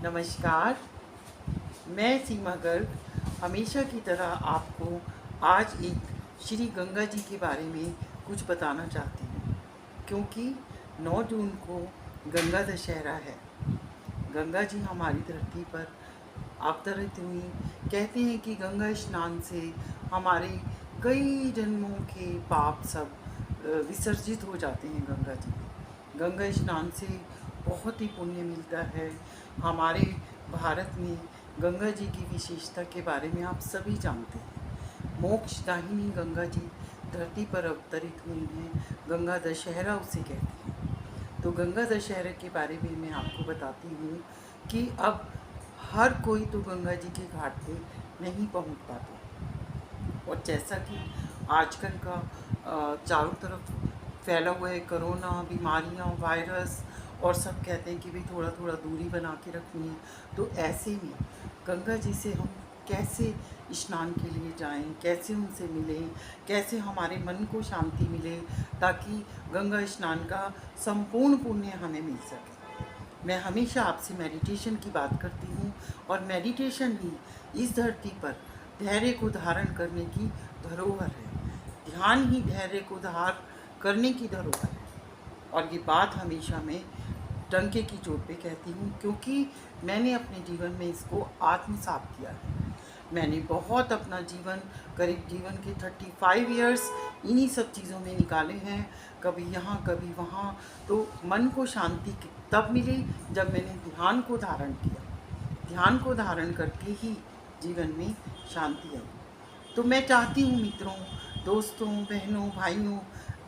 नमस्कार। मैं सीमा गर्ग हमेशा की तरह आपको आज एक श्री गंगा जी के बारे में कुछ बताना चाहती हूँ, क्योंकि 9 जून को गंगा दशहरा है। गंगा जी हमारी धरती पर अवतरित हुई। कहते हैं कि गंगा स्नान से हमारे कई जन्मों के पाप सब विसर्जित हो जाते हैं। गंगा स्नान से बहुत ही पुण्य मिलता है। हमारे भारत में गंगा जी की विशेषता के बारे में आप सभी जानते हैं। मोक्षदायिनी गंगा जी धरती पर अवतरित हुई हैं। गंगा दशहरा उसे कहते हैं। तो गंगा दशहरा के बारे में मैं आपको बताती हूँ कि अब हर कोई तो गंगा जी के घाट पे नहीं पहुँच पाता, और जैसा कि आजकल का चारों तरफ फैला हुआ है कोरोना, बीमारियाँ, वायरस, और सब कहते हैं कि भाई थोड़ा थोड़ा दूरी बना के रखनी है। तो ऐसे में गंगा जी से हम कैसे स्नान के लिए जाएं, कैसे उनसे मिलें, कैसे हमारे मन को शांति मिले, ताकि गंगा स्नान का संपूर्ण पुण्य हमें मिल सके। मैं हमेशा आपसे मेडिटेशन की बात करती हूँ, और मेडिटेशन ही इस धरती पर धैर्य को धारण करने की धरोहर है। ध्यान ही धैर्य को धारण करने की धरोहर है। और ये बात हमेशा मैं डंके की चोट पे कहती हूँ, क्योंकि मैंने अपने जीवन में इसको आत्मसात किया है। मैंने बहुत अपना करीब जीवन के 35 इयर्स इन्हीं सब चीज़ों में निकाले हैं, कभी यहाँ कभी वहाँ। तो मन को शांति तब मिली जब मैंने ध्यान को धारण किया। ध्यान को धारण करके ही जीवन में शांति आई। तो मैं चाहती हूँ मित्रों, दोस्तों, बहनों, भाइयों,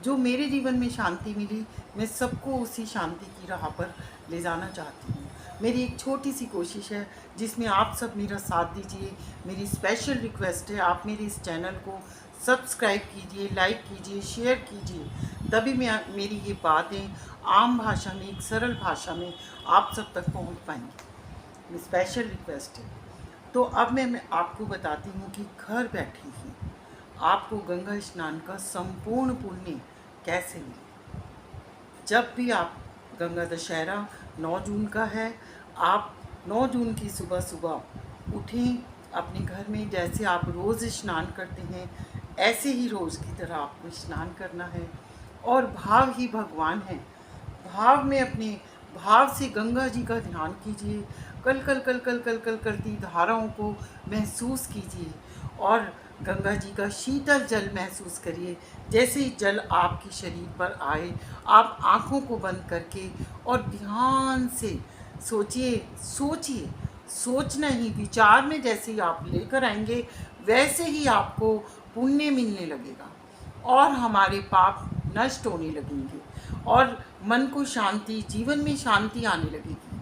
जो मेरे जीवन में शांति मिली, मैं सबको उसी शांति की राह पर ले जाना चाहती हूँ। मेरी एक छोटी सी कोशिश है जिसमें आप सब मेरा साथ दीजिए। मेरी स्पेशल रिक्वेस्ट है, आप मेरे इस चैनल को सब्सक्राइब कीजिए, लाइक कीजिए, शेयर कीजिए, तभी मेरी ये बातें आम भाषा में, एक सरल भाषा में आप सब तक पहुँच पाएंगी। मेरी स्पेशल रिक्वेस्ट है। तो अब मैं आपको बताती हूँ कि घर बैठे ही आपको गंगा स्नान का संपूर्ण पुण्य कैसे मिले। जब भी आप गंगा दशहरा 9 जून का है, आप 9 जून की सुबह सुबह उठें, अपने घर में जैसे आप रोज़ स्नान करते हैं ऐसे ही रोज़ की तरह आपको स्नान करना है। और भाव ही भगवान है। भाव में अपने भाव से गंगा जी का ध्यान कीजिए। कल कल कल कल कल कल करती धाराओं को महसूस कीजिए, और गंगा जी का शीतल जल महसूस करिए। जैसे ही जल आपके शरीर पर आए, आप आँखों को बंद करके और ध्यान से सोचिए। सोचना ही, विचार में जैसे ही आप लेकर आएंगे वैसे ही आपको पुण्य मिलने लगेगा, और हमारे पाप नष्ट होने लगेंगे, और मन को शांति, जीवन में शांति आने लगेगी।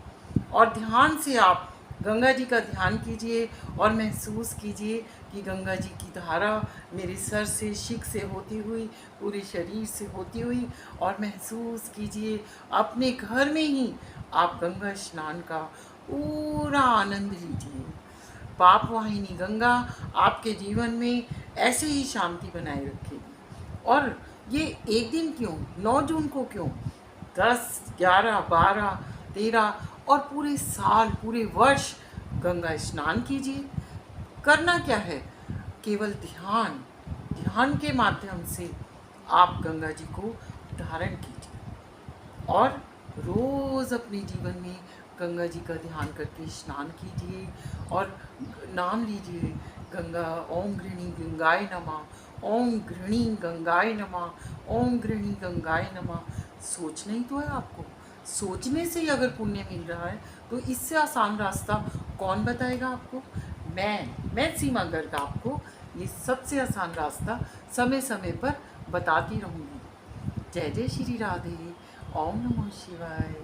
और ध्यान से आप गंगा जी का ध्यान कीजिए और महसूस कीजिए कि गंगा जी की धारा मेरे सर से, शिख से होती हुई पूरे शरीर से होती हुई, और महसूस कीजिए अपने घर में ही आप गंगा स्नान का पूरा आनंद लीजिए। पाप वाहिनी गंगा आपके जीवन में ऐसे ही शांति बनाए रखेगी। और ये एक दिन क्यों, 9 जून को क्यों, 10, 11, 12, 13 और पूरे साल, पूरे वर्ष गंगा स्नान कीजिए। करना क्या है, केवल ध्यान के माध्यम से आप गंगा जी को धारण कीजिए, और रोज़ अपने जीवन में गंगा जी का ध्यान करके स्नान कीजिए, और नाम लीजिए गंगा, ओम गृणी गंगाय नमः, ओम गृणी गंगाय नमः, ओम गृणी गंगाय नमः। सोचना ही तो है आपको। सोचने से ही अगर पुण्य मिल रहा है तो इससे आसान रास्ता कौन बताएगा आपको? मैं सीमा गर्ग आपको ये सबसे आसान रास्ता समय समय पर बताती रहूँगी। जय जय श्री राधे। ओम नमः शिवाय।